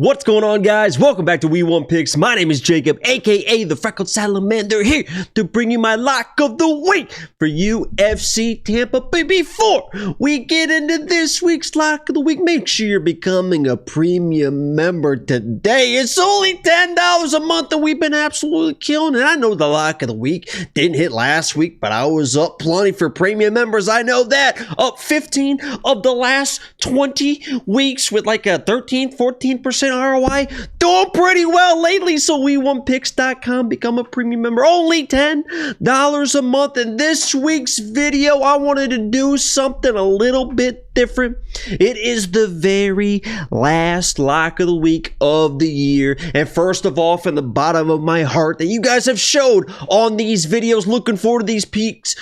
What's going on, guys? Welcome back to We Want Picks. My name is Jacob, aka the Freckled Salamander, here to bring you my lock of the week for UFC Tampa. But before we get into this week's lock of the week, make sure you're becoming a premium member today. It's only $10 a month and we've been absolutely killing it. I know the lock of the week didn't hit last week, but I was up plenty for premium members. I know that. Up 15 of the last 20 weeks with like a 13-14% ROI. Doing pretty well lately, so WeWantPicks.com, become a premium member. Only $10 a month. In this week's video, I wanted to do something a little bit different. It is the very last lock of the week of the year. And first of all, from the bottom of my heart, that you guys have showed on these videos, looking forward to these peaks.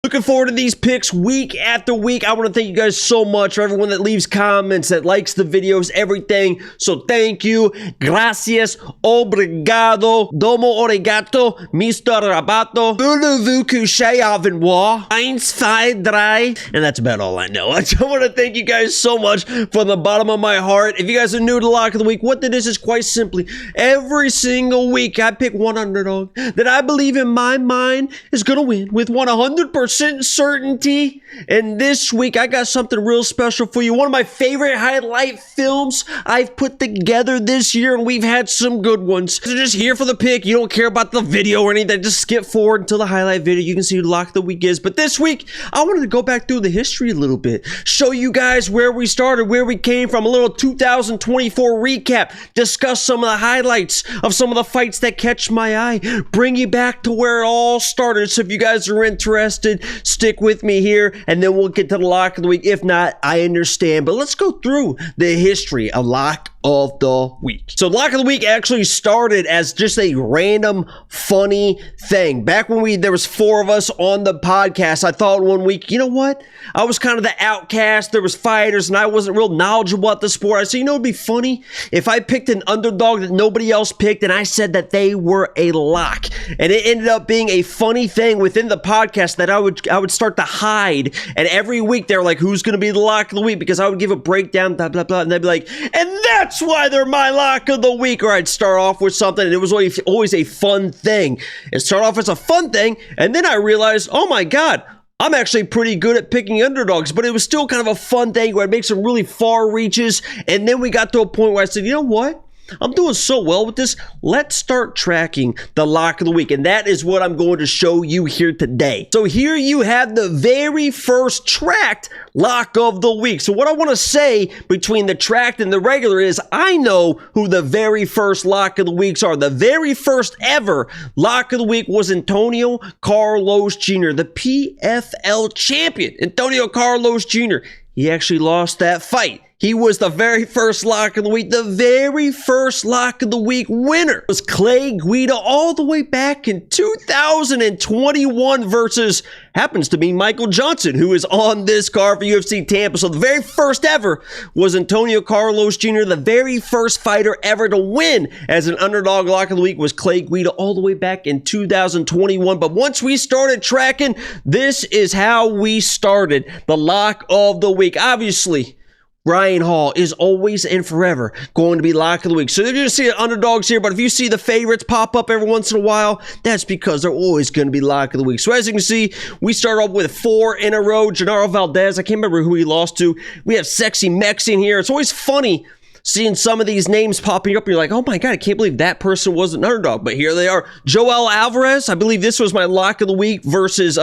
Looking forward to these picks week after week. I want to thank you guys so much for everyone that leaves comments, that likes the videos, everything. So thank you. Gracias. Obrigado. Domo arigato. Mr. Rabato. Voulez-vous coucher avec moi? 1, 2, 3. And that's about all I know. I just want to thank you guys so much from the bottom of my heart. If you guys are new to Lock of the Week, what it is quite simply, every single week I pick one underdog that I believe in my mind is going to win with 100% certainty. And this week I got something real special for you. One of my favorite highlight films I've put together this year, and we've had some good ones. So just here for the pick. You don't care about the video or anything. Just skip forward until the highlight video. You can see who Lock of the Week is. But this week I wanted to go back through the history a little bit, show you guys where we started, where we came from, a little 2024 recap, discuss some of the highlights of some of the fights that catch my eye, bring you back to where it all started. So if you guys are interested, stick with me here, and then we'll get to the lock of the week. If not, I understand. But let's go through the history of lock of the week. So lock of the week actually started as just a random funny thing. Back when there was 4 of us on the podcast, I thought one week, you know what? I was kind of the outcast. There was fighters and I wasn't real knowledgeable about the sport. I said, you know, it'd be funny if I picked an underdog that nobody else picked and I said that they were a lock. And it ended up being a funny thing within the podcast that I would start to hide. And every week they were like, who's going to be the lock of the week? Because I would give a breakdown, blah, blah, blah. And they'd be like, and that's why they're my lock of the week. Or I'd start off with something and it was always a fun thing. It started off as a fun thing. And then I realized, oh my God, I'm actually pretty good at picking underdogs, but it was still kind of a fun thing where I'd make some really far reaches. And then we got to a point where I said, you know what? I'm doing so well with this. Let's start tracking the lock of the week. And that is what I'm going to show you here today. So here you have the very first tracked lock of the week. So what I want to say between the tracked and the regular is I know who the very first lock of the weeks are. The very first ever lock of the week was Antonio Carlos Jr., the PFL champion. Antonio Carlos Jr. He actually lost that fight. He was the very first lock of the week. The very first lock of the week winner was Clay Guida all the way back in 2021 versus, happens to be Michael Johnson, who is on this card for UFC Tampa. So the very first ever was Antonio Carlos Jr. The very first fighter ever to win as an underdog lock of the week was Clay Guida all the way back in 2021. But once we started tracking, this is how we started the lock of the week. Obviously, Ryan Hall is always and forever going to be lock of the week. So you're going to see underdogs here, but if you see the favorites pop up every once in a while, that's because they're always going to be lock of the week. So as you can see, we start off with 4 in a row. Genaro Valdez, I can't remember who he lost to. We have Sexy Mex in here. It's always funny seeing some of these names popping up and you're like, oh my God, I can't believe that person was an underdog. But here they are. Joel Alvarez, I believe this was my lock of the week versus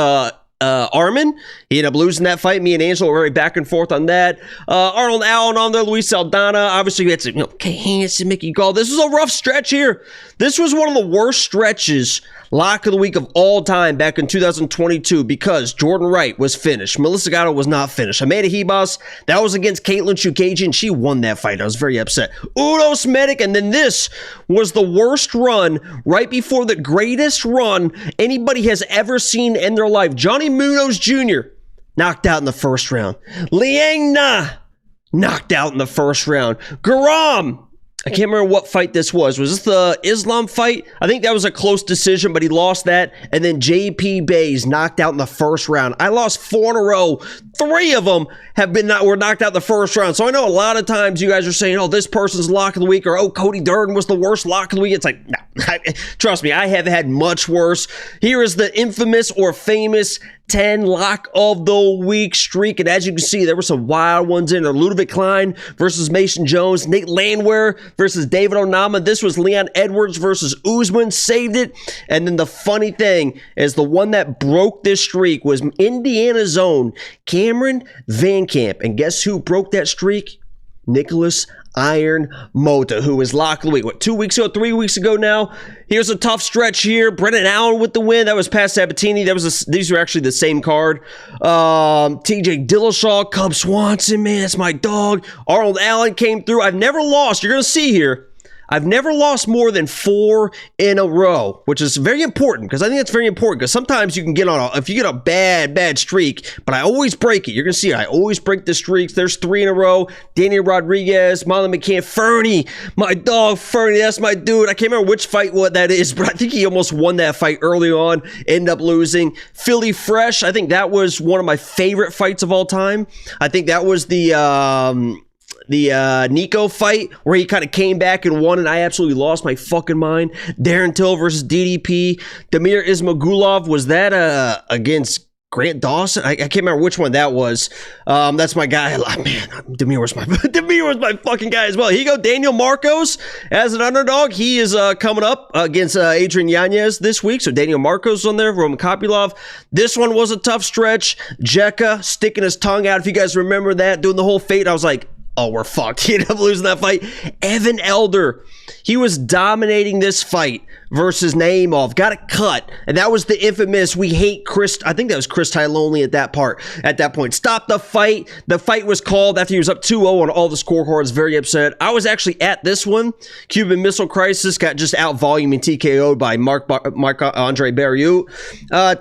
Armin. He ended up losing that fight. Me and Angelo were very back and forth on that. Arnold Allen on there. Luis Saldana. Obviously, we had some, Kay Hansen, Mickey Gall. This was a rough stretch here. This was one of the worst stretches, lock of the week of all time back in 2022 because Jordan Wright was finished. Melissa Gatto was not finished. Amanda Hebos, that was against Caitlin Chukagian. She won that fight. I was very upset. Udos Medic, and then this was the worst run right before the greatest run anybody has ever seen in their life. Johnny Munoz Jr. knocked out in the first round. Liang Na knocked out in the first round. Garam I can't remember what fight this was. Was this the Islam fight? I think that was a close decision, but he lost that. And then JP Bays knocked out in the first round. I lost 4 in a row. 3 of them were knocked out in the first round. So I know a lot of times you guys are saying, oh, this person's lock of the week, or oh, Cody Durden was the worst lock of the week. It's like, no, trust me, I have had much worse. Here is the infamous or famous 10 lock of the week streak. And as you can see, there were some wild ones in there. Ludovic Klein versus Mason Jones. Nate Landwehr versus David Onama. This was Leon Edwards versus Usman. Saved it. And then the funny thing is the one that broke this streak was Indiana's own Cameron Van Camp. And guess who broke that streak? Nicholas Iron Mota, who was lock of the week. What, 2 weeks ago, 3 weeks ago now? Here's a tough stretch here. Brendan Allen with the win. That was past Sabatini. These were actually the same card. TJ Dillashaw, Cub Swanson, man, that's my dog. Arnold Allen came through. I've never lost. You're going to see here. I've never lost more than 4 in a row, which is very important, because I think that's very important, because sometimes you can get on if you get a bad streak, but I always break it. You're going to see it. I always break the streaks. There's 3 in a row. Daniel Rodriguez, Marlon McCann, Fernie, my dog Fernie, that's my dude. I can't remember which fight what that is, but I think he almost won that fight early on, ended up losing. Philly Fresh, I think that was one of my favorite fights of all time. I think that was the Nico fight where he kind of came back and won, and I absolutely lost my fucking mind. Darren Till versus DDP. Damir Ismagulov, was that against Grant Dawson? I can't remember which one that was. That's my guy. Man, Damir was my fucking guy as well. Here you go, Daniel Marcos as an underdog. He is coming up against Adrian Yanez this week. So Daniel Marcos on there, Roman Kopylov. This one was a tough stretch. Jekka sticking his tongue out. If you guys remember that, doing the whole fate, I was like, oh, we're fucked. He ended up losing that fight. Evan Elder, he was dominating this fight versus Naimov. Got a cut. And that was the infamous, we hate Chris. I think that was Chris Tyloney at that point. Stopped the fight. The fight was called after he was up 2-0 on all the scorecards. Very upset. I was actually at this one. Cuban Missile Crisis got just out volume and TKO'd by Marc-Andre Barriou.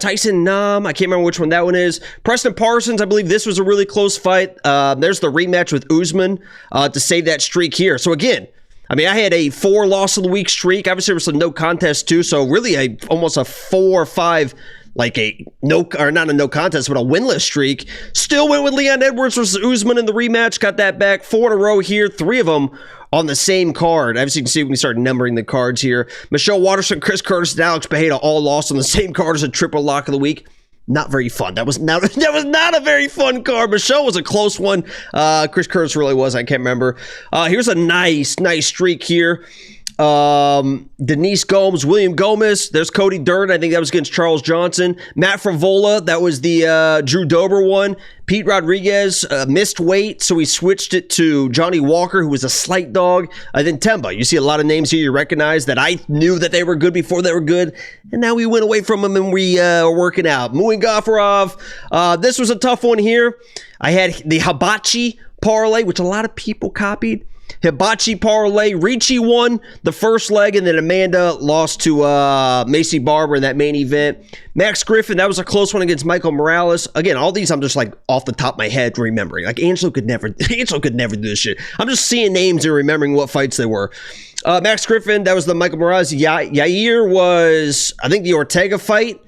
Tyson Nam, I can't remember which one that one is. Preston Parsons, I believe this was a really close fight. There's the rematch with Usman to save that streak here. So again, I mean, I had a 4 loss of the week streak. Obviously, there was some no contest too. So really almost a 4 or 5, like not a no contest, but a winless streak. Still went with Leon Edwards versus Usman in the rematch. Got that back. 4 in a row here. 3 of them on the same card. Obviously, you can see when we start numbering the cards here. Michelle Watterson, Chris Curtis, and Alex Bejeda all lost on the same card as a triple lock of the week. Not very fun. That was not a very fun card. Michelle was a close one. Chris Curtis really was. I can't remember. Here's a nice streak here. Denise Gomes, William Gomez. There's Cody Durden. I think that was against Charles Johnson. Matt Fravola. That was the Drew Dober one. Pete Rodriguez missed weight, so he switched it to Johnny Walker, who was a slight dog. Then Temba. You see a lot of names here you recognize that I knew that they were good before they were good, and now we went away from them and we are working out. Muin Gafurov. This was a tough one here. I had the Hibachi parlay, which a lot of people copied. Hibachi parlay. Ricci won the first leg, and then Amanda lost to Macy Barber in that main event. Max Griffin, that was a close one against Michael Morales. Again, all these I'm just like off the top of my head remembering. Like Angelo could never do this shit. I'm just seeing names and remembering what fights they were. Max Griffin, that was the Michael Morales. Yair was, I think, the Ortega fight,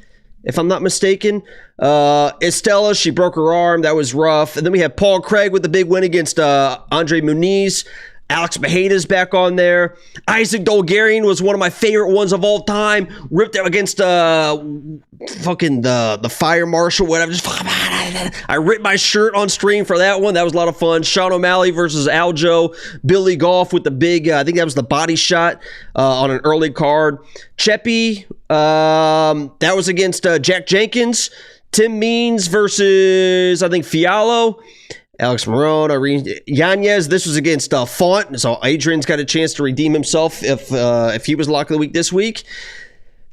if I'm not mistaken. Estella, she broke her arm. That was rough. And then we have Paul Craig with the big win against Andre Muniz. Alex Bejeda's back on there. Isaac Dolgarian was one of my favorite ones of all time. Ripped out against fucking the fire marshal, whatever. I ripped my shirt on stream for that one. That was a lot of fun. Sean O'Malley versus Aljo. Billy Goff with the big, I think that was the body shot on an early card. Cheppy, that was against Jack Jenkins. Tim Means versus, I think, Fiallo. Alex Marone, Irene Yanez. This was against Font, so Adrian's got a chance to redeem himself if he was lock of the week this week.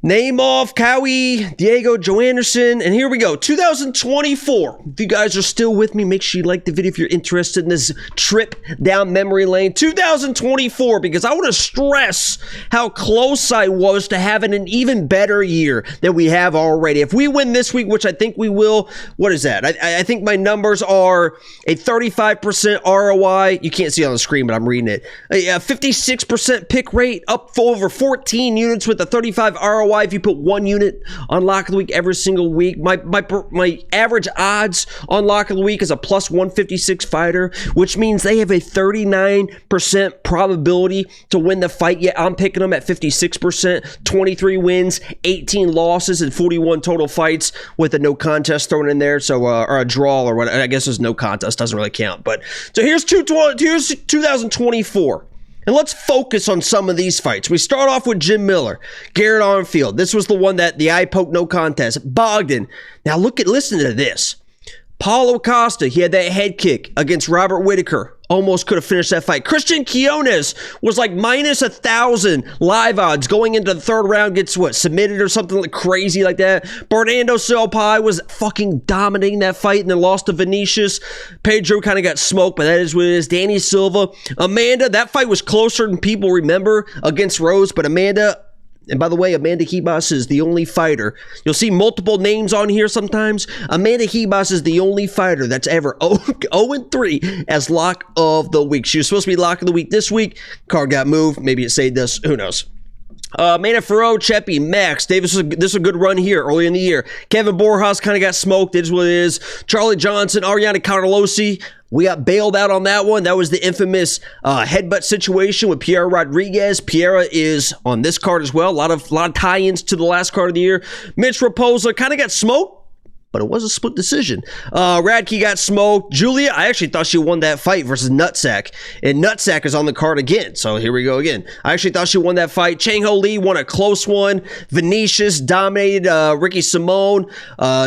Naimov, Cowie, Diego, Joe Anderson, and here we go. 2024. If you guys are still with me, make sure you like the video if you're interested in this trip down memory lane. 2024, because I want to stress how close I was to having an even better year than we have already. If we win this week, which I think we will, what is that? I think my numbers are a 35% ROI. You can't see it on the screen, but I'm reading it. A 56% pick rate, up for over 14 units with a 35 ROI. If you put 1 unit on lock of the week every single week, my average odds on lock of the week is a plus 156 fighter, which means they have a 39% probability to win the fight. Yet I'm picking them at 56%, 23 wins, 18 losses, and 41 total fights with a no contest thrown in there. So or a draw or what? I guess there's no contest, doesn't really count. But so here's 2024. And let's focus on some of these fights. We start off with Jim Miller, Garrett Armfield. This was the one that the eye poke no contest. Bogdan. Now listen to this. Paulo Costa, he had that head kick against Robert Whitaker. Almost could have finished that fight. Christian Quiones was like minus 1,000 live odds going into the third round. Gets what, submitted or something like crazy like that. Bernardo Silva was fucking dominating that fight and then lost to Vinicius. Pedro kind of got smoked, but that is what it is. Danny Silva. Amanda, that fight was closer than people remember against Rose, but Amanda... And by the way, Amanda Ribas is the only fighter. You'll see multiple names on here sometimes. Amanda Ribas is the only fighter that's ever 0-3 as lock of the week. She was supposed to be lock of the week this week. Card got moved. Maybe it saved us. Who knows? Mana Ferro, Cheppy, Max. Davis, this is a good run here early in the year. Kevin Borjas kind of got smoked. It is what it is. Charlie Johnson, Ariana Carlosi. We got bailed out on that one. That was the infamous headbutt situation with Pierre Rodriguez. Pierre is on this card as well. A lot of tie-ins to the last card of the year. Mitch Raposa kind of got smoked, but it was a split decision. Radke got smoked. Julia, I actually thought she won that fight versus Nutsack. And Nutsack is on the card again. So here we go again. I actually thought she won that fight. Chang Ho Lee won a close one. Vinicius dominated Ricky Simone.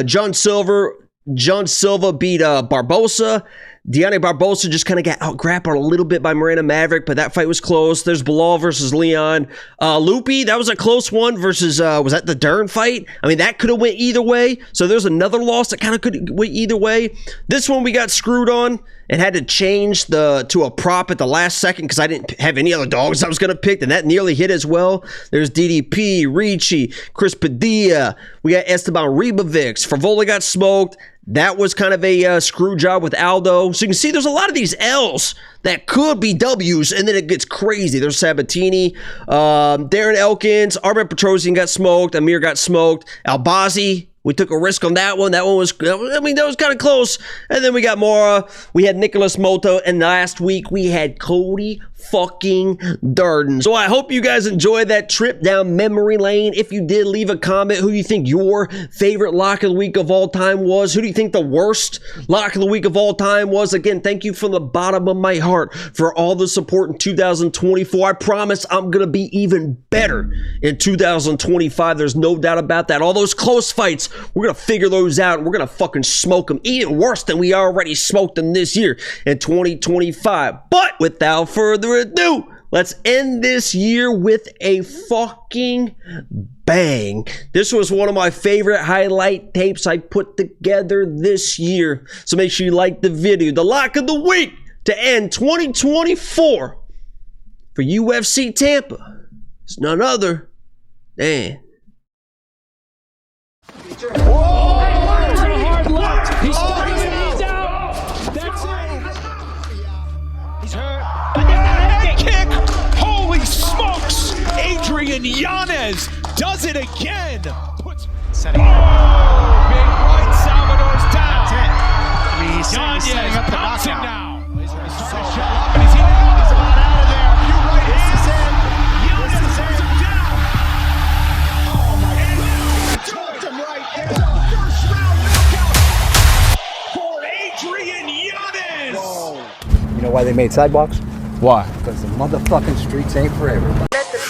John Silva beat Barbosa. Deanna Barbosa just kind of got out-grappled a little bit by Miranda Maverick, but that fight was close. There's Bilal versus Leon. Loopy, that was a close one versus, was that the Dern fight? I mean, that could have went either way. So there's another loss that kind of could went either way. This one we got screwed on and had to change to a prop at the last second because I didn't have any other dogs I was going to pick, and that nearly hit as well. There's DDP, Ricci, Chris Padilla. We got Esteban Ribovics. Favola got smoked. That was kind of a screw job with Aldo. So you can see there's a lot of these L's that could be W's, and then it gets crazy. There's Sabatini, Darren Elkins, Armin Petrosian got smoked, Amir got smoked, Albazi. We took a risk on that one. That one was, I mean, that was kind of close. And then we got Mora. We had Nicholas Moto. And last week, we had Cody fucking Durden. So I hope you guys enjoyed that trip down memory lane. If you did, leave a comment who you think your favorite lock of the week of all time was. Who do you think the worst lock of the week of all time was? Again, thank you from the bottom of my heart for all the support in 2024. I promise I'm going to be even better in 2025. There's no doubt about that. All those close fights, we're going to figure those out, and we're going to fucking smoke them even worse than we already smoked them this year in 2025. But without further ado, let's end this year with a fucking bang. This was one of my favorite highlight tapes I put together this year. So make sure you like the video. The lock of the week to end 2024 for UFC Tampa is none other than... Whoa! It's a hard left. He's out. That's it. He's hurt. And then the head kick. Holy smokes! Adrian Yanez does it again. Setting big right. Salvador's down. That's it. I mean, he's setting up the knockout. Now. He's trying to shut up, and he's about out of there. You're right. This is it. Yanez puts him down. Oh my God! Choked him right there. First round knockout for Adrian Yanez. Whoa. You know why they made sidewalks? Why? Because the motherfucking streets ain't for everybody.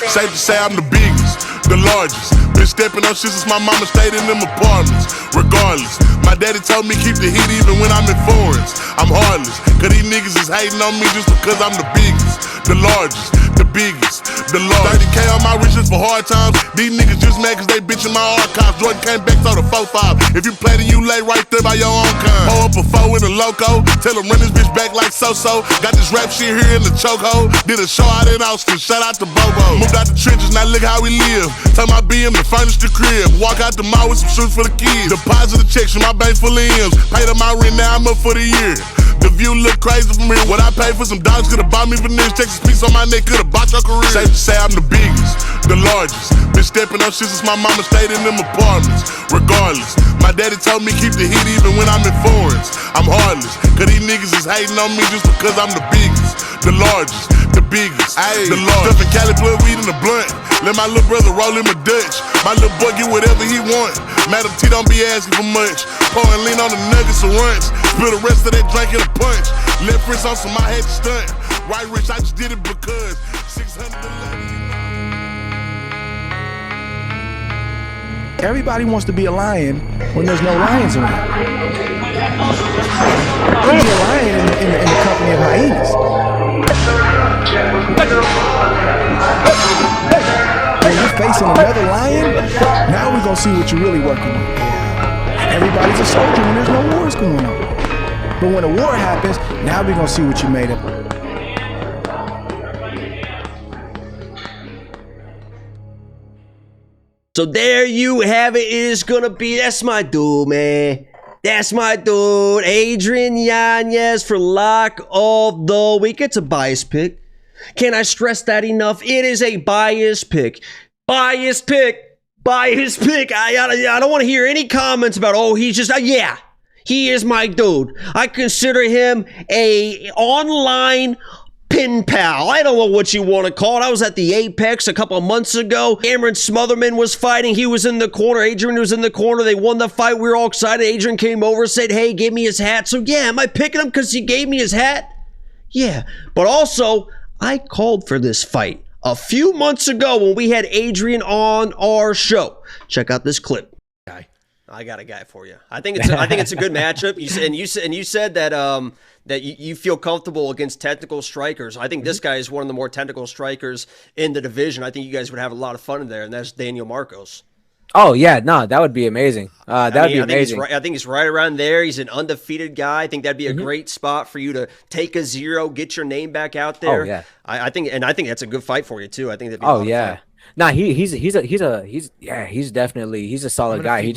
Safe to say I'm the biggest, the largest. Been stepping up shit since my mama stayed in them apartments. Regardless, my daddy told me keep the heat even when I'm in foreigns. I'm heartless, cause these niggas is hating on me just because I'm the biggest. the largest, the biggest, the largest. 30K on my riches for hard times. These niggas just mad cause they bitchin' my archives. Jordan came back, so the 4-5. If you play, then you lay right there by your own kind. Pull up a 4 in a loco. Tell them run this bitch back like so-so. Got this rap shit here in the chokehold. Did a show out in Austin, shout out to Bobo. Moved out the trenches, now look how we live. Turn my BM to furnish the crib. Walk out the mall with some shoes for the kids. Deposit the checks from my bank full of M's. Paid up my rent, now I'm up for the year. The view look crazy from here. What I paid for some dogs could've bought me veneers. Texas piece on my neck could've bought your career. Safe to say I'm the biggest, the largest. Been stepping up shit since my mama stayed in them apartments. Regardless, my daddy told me keep the heat even when I'm in foreigns. I'm heartless, cause these niggas is hating on me just because I'm the biggest, the largest, the biggest, the largest. Stuffing Cali blood weed in the blunt. Let my little brother roll him a Dutch. My little boy get whatever he want. Madam T don't be asking for much. Pouring lean on the nuggets and runch. Spill the rest of that drink in a punch. Left wrist on some I had to stunt. Right wrist, I just did it because 611. Everybody wants to be a lion when there's no lions around. You can be a lion in the company of hyenas. When you're facing another lion, now we're gonna see what you're really working with. Everybody's a soldier when there's no wars going on. But when a war happens, now we're gonna see what you made of. So there you have it. It is gonna be, that's my dude, man. That's my dude, Adrian Yanez for Lock of the Week. It's a bias pick. Can I stress that enough? It is a bias pick. Bias pick. Bias pick. I don't want to hear any comments about, oh, he's just, yeah, he is my dude. I consider him a online pin pal. I don't know what you want to call it. I was at the Apex a couple of months ago. Cameron Smotherman was fighting. He was in the corner. Adrian was in the corner. They won the fight. We were all excited. Adrian came over, said, hey, gave me his hat. So yeah, am I picking him because he gave me his hat? Yeah. But also, I called for this fight a few months ago when we had Adrian on our show. Check out this clip. I got a guy for you. I think it's a good matchup. You said that that you feel comfortable against technical strikers. I think this guy is one of the more technical strikers in the division. I think you guys would have a lot of fun in there, and that's Daniel Marcos. Oh yeah, no, that would be amazing. That would be amazing. I think he's right around there. He's an undefeated guy. I think that'd be a great spot for you to take a 0, get your name back out there. Oh yeah, I think that's a good fight for you too. I think that'd be a lot of fun. Nah, he's definitely a solid guy. He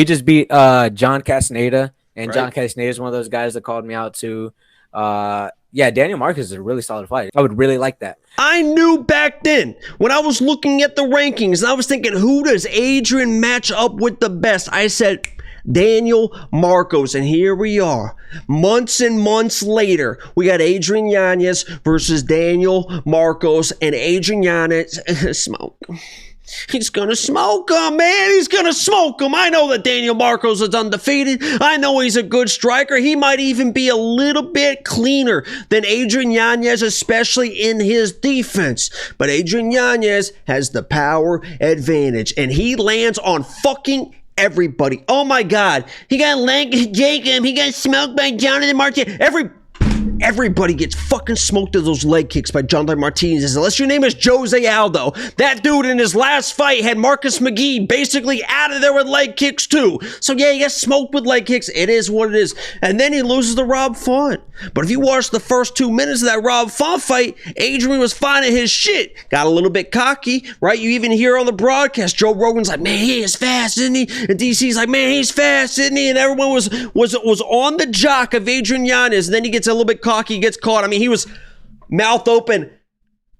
just beat John Castaneda, and right. John Castaneda is one of those guys that called me out too. Yeah, Daniel Marcus is a really solid fight. I would really like that. I knew back then when I was looking at the rankings and I was thinking, who does Adrian match up with the best? I said Daniel Marcos, and here we are. Months and months later, we got Adrian Yanez versus Daniel Marcos, and Adrian Yanez smoke. He's gonna smoke him, man. He's gonna smoke him. I know that Daniel Marcos is undefeated. I know he's a good striker. He might even be a little bit cleaner than Adrian Yanez, especially in his defense. But Adrian Yanez has the power advantage, and he lands on fucking everybody. Oh my God. He got Jacob. He got smoked by Jonathan Martinez. Everybody gets fucking smoked of those leg kicks by Jonathan Martinez, unless your name is Jose Aldo. That dude in his last fight had Marcus McGee basically out of there with leg kicks too. So yeah, he gets smoked with leg kicks. It is what it is. And then he loses to Rob Font. But if you watch the first 2 minutes of that Rob Font fight, Adrian was finding his shit. Got a little bit cocky, right? You even hear on the broadcast, Joe Rogan's like, man, he is fast, isn't he? And DC's like, man, he's fast, isn't he? And everyone was on the jock of Adrian Yanez. And then he gets a little bit cocky, gets caught. I mean, he was mouth open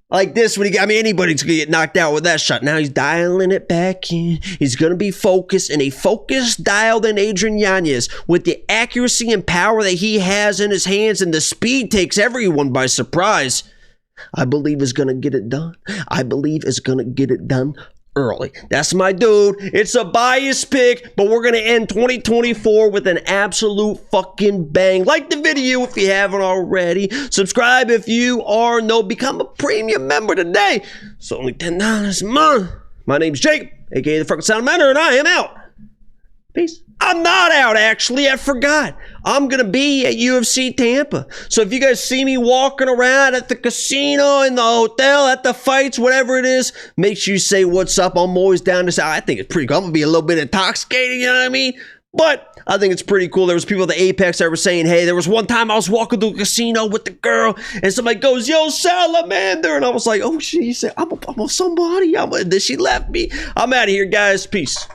like this when anybody's gonna get knocked out with that shot. Now he's dialing it back in. He's gonna be focused, and a focused, dialed in Adrian Yanez with the accuracy and power that he has in his hands, and the speed takes everyone by surprise. I believe is gonna get it done. I believe is gonna get it done early. That's my dude. It's a bias pick, but we're going to end 2024 with an absolute fucking bang. Like the video if you haven't already. Subscribe if you are no. Become a premium member today. It's only $10 a month. My name's Jacob, aka the Freckle Salamander, and I am out. Peace. I'm not out, actually. I forgot. I'm going to be at UFC Tampa. So if you guys see me walking around at the casino, in the hotel, at the fights, whatever it is, make sure you say what's up. I'm always down to say, I think it's pretty cool. I'm going to be a little bit intoxicated, you know what I mean? But I think it's pretty cool. There was people at the Apex that were saying, hey, there was one time I was walking through a casino with the girl, and somebody goes, yo, Salamander. And I was like, oh, shit, I'm a somebody. Then she left me. I'm out of here, guys. Peace.